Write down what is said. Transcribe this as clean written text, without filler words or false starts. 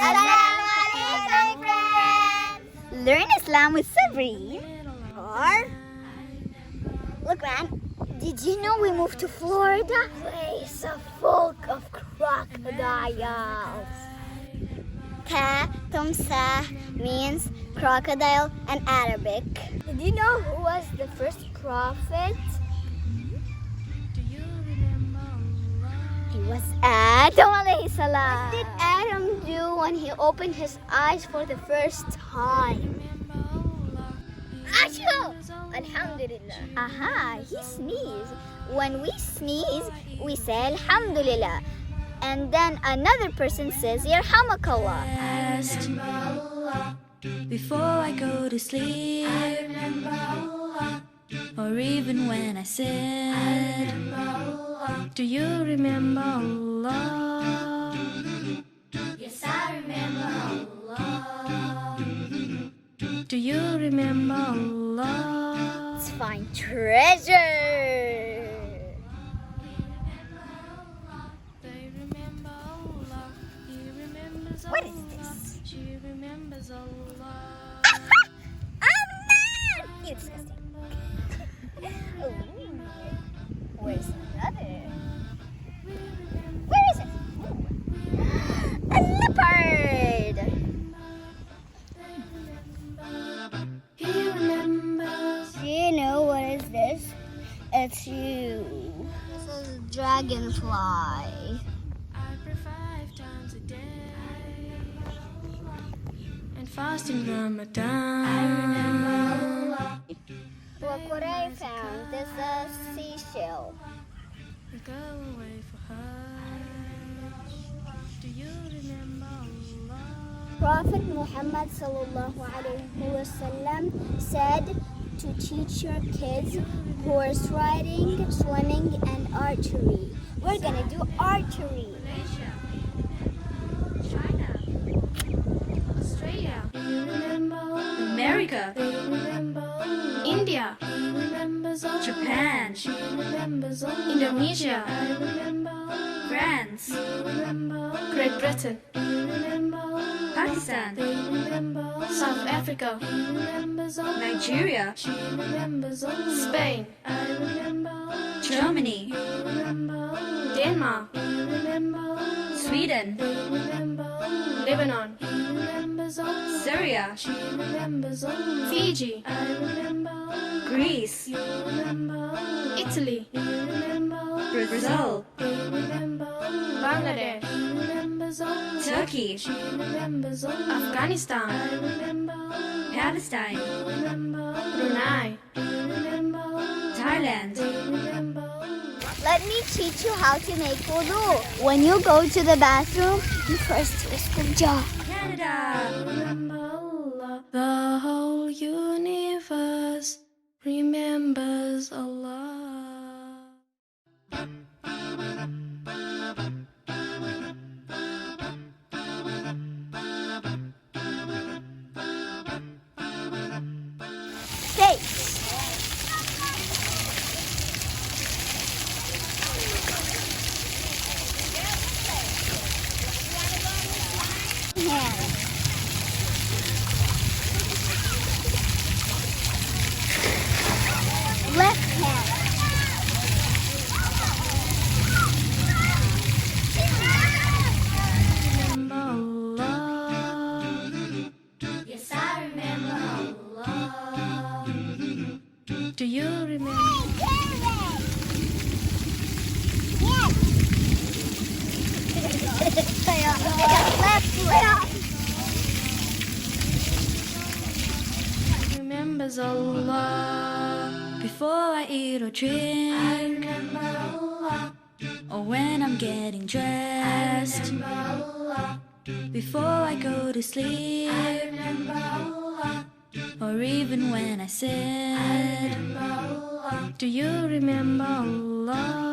Assalaamu alaykum, friends! Learn Islam with Sabri. Or, look, man, did you know we moved to Florida? Place of folk of crocodiles. Ka, Tumsah means crocodile in Arabic. Did you know who was the first prophet? He was Adam alayhi salam. What did Adam do when he opened his eyes for the first time? Achoo! Alhamdulillah. Aha, he sneezed. When we sneeze, we say Alhamdulillah. And then another person says Yarhamakallah. Before I go to sleep, or even when I sit, do you remember Allah? Yes, I remember Allah. Do you remember Allah? Let's find treasure. What is this? She remembers Allah. Man! You disgusting. Oh, where's another? Where is it? Ooh. A leopard! He remembers. Do you know what is this? It's you. This is a dragonfly. I pray 5 times a day and fast in Ramadan. I remember Allah. Look what I found. This is a seashell. We go away for Hajj. Do you remember Allah? Prophet Muhammad sallallahu alaihi wasallam said to teach your kids horse riding, swimming, and archery. We're gonna do archery. Malaysia, China, Australia, America, India, Japan, Indonesia, France, Great Britain, Pakistan, South Africa, Nigeria, Spain, Germany, Denmark, Sweden, Lebanon, Syria, Fiji, Greece, Italy, Brazil, Bangladesh, Turkey, Afghanistan, Palestine, Brunei, Thailand. Let me teach you how to make wudu. When you go to the bathroom, you first twist the jaw. Canada. The whole universe remembers Allah. Face. Hand. Left hand. Remember Allah. Yes, I remember Allah. Do you remember? Remembers Allah. Before I eat or drink, I remember Allah. Or when I'm getting dressed, I remember Allah. Before I go to sleep, I remember Allah. Or even when I sit, I remember Allah. Do you remember Allah?